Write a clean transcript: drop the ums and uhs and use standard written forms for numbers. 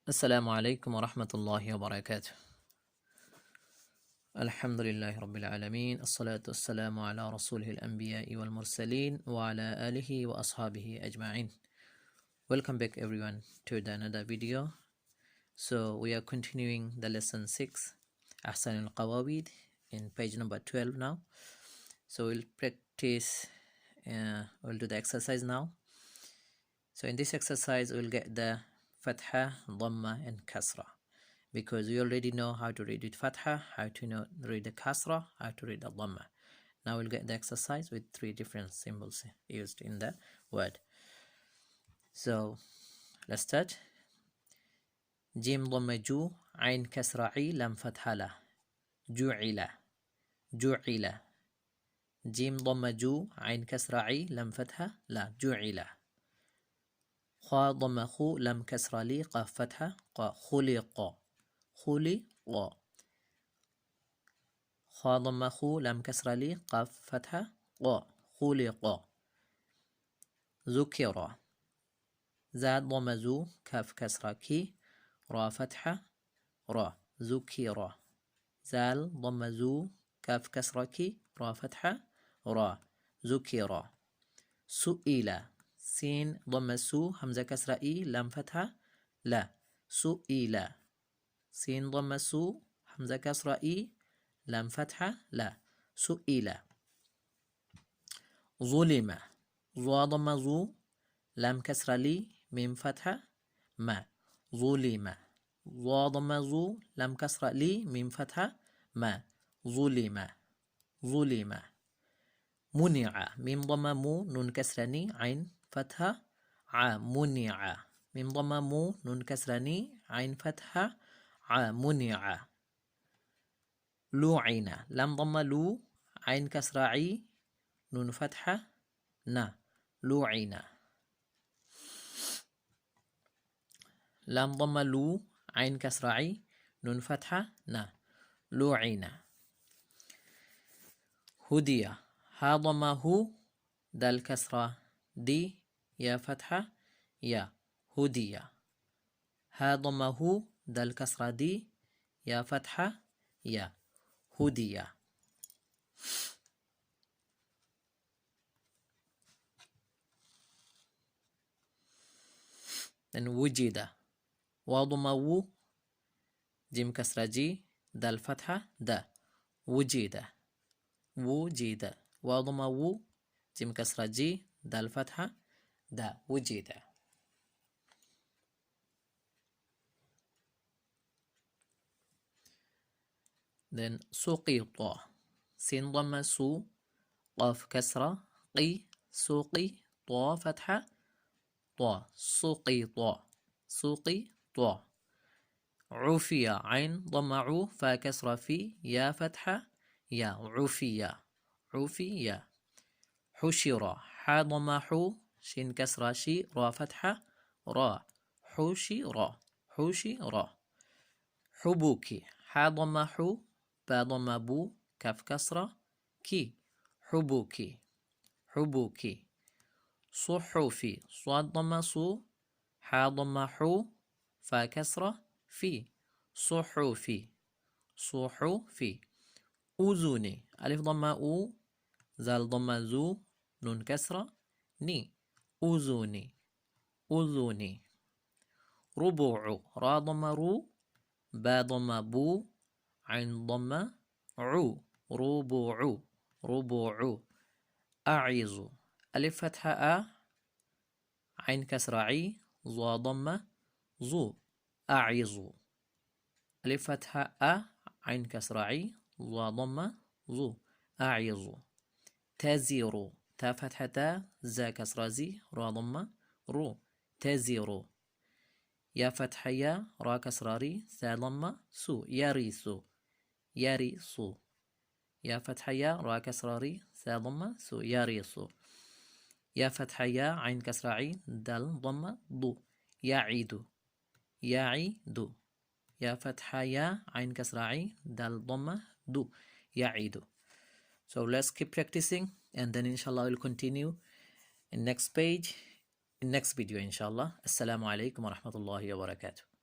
السلام عليكم ورحمة الله وبركاته. الحمد لله رب العالمين، الصلاة والسلام على رسوله الأنبياء والمرسلين وعلى آله وأصحابه أجمعين. Welcome back everyone to another video. So we are continuing the lesson 6 Ahsan al-Qawawid in page number 12 now. So we'll practice, we'll do the exercise now. So in this exercise we'll get the Fatha, Dhamma and Kasra, because we already know how to read it Fatha, how to read the Kasra, how to read the Dhamma. Now we'll get the exercise with 3 different symbols used in the word. So let's start. Jim Dhamma Ju, Ain Kasra I, Lam Fatha La. Ju'ila, Ju'ila. Jim Dhamma Ju, Ain Kasra I, Lam Fatha La. Ju'ila. Kha Dhamma Khu, Lam Kasra Li, Qaf Fatha, Qa. Khuliqa, Khuliqa. خا ضم خو لام كسر لي قاف فتحة قا. خلق. ذكر. زاد ضم زو كاف كسر كي را فتحة را. ذكر. زال ضم زو كاف كسر كي را فتحة را. ذكر. سئل. سين ضم سو همزة كسر إي لام فتحة لا. سئل. سين ضم سو همزة كسر إي لام فتحة لا. سئل. ظلم. ظا ضم ظو لام كسر لي ميم فتحة ما. ظلم. ظا ضم ظو لام كسر لي ميم فتحة ما. ظلم. ظلم. منع. ميم ضم مو نون كسرني عين فتحة ع. منع. ميم ضم مو نون كسرني عين فتحة ع. منع. لوعن. لام ضم لو عين كسر عي نون فتحة نا. لوعن. لام ضم لو عين كسر عي نون فتحة نا. لوعن. هدي. ها ضم هو دال كسرة دي يا فتحة يا. هدي. ها ضم هو دال كسرة دي يا فتحة يا. هدي. وجد. وضم و جيم كسرة جي دال فتحة دا. وجد. وجد. وضم و جيم كسرة جي دال فتحة دا. وجد. then سقيط. سين ضم سو قاف كسرة قي. سوقي طا فتحة طا. سقيط. سقيط. عفية. عين ضم عو فا كسرة في يا فتحة يا. عفية. عفية. حشرة. حا ضم حو شين كسرة شي را فتحة را. حشرة. حشرة. حبوكي. حا ضم حو با ضم بو كاف كسرة كي. حبوكي. حبوكي. صحفي. صاد ضم صو حا ضم حو فا كسرة في. صحفي. صحفي. أذني. ألف ضم أو زال ضم زو نون كسرة ني. أذني. أذني. ربع. را ضم رو با ضم بو عين ضم عو. ربع. ربع. أعظ. ألف فتحة أ عين كسرة عي ظا ضم ظو. أعظ. ألف فتحة أ عين كسرة عي ظا ضم ظو. أعظ. تزر. تا فتحة تا زا كسرة زي را ضم رو. تزر. يا فتحة يا را كسرة ري سا ضم سو. يرث. يرث. يا فتحة يا را كسرة ري سا ضم سو. يرث. يا فتحة يا عين كسرة عين دال ضم ضو. يعيد. يعيد. يا فتحة يا عين كسرة عين دال ضم دو. يعيد. So let's keep practicing and then inshallah we'll continue in next page in next video inshallah. Assalamu alaikum wa rahmatullahi wa barakatuh.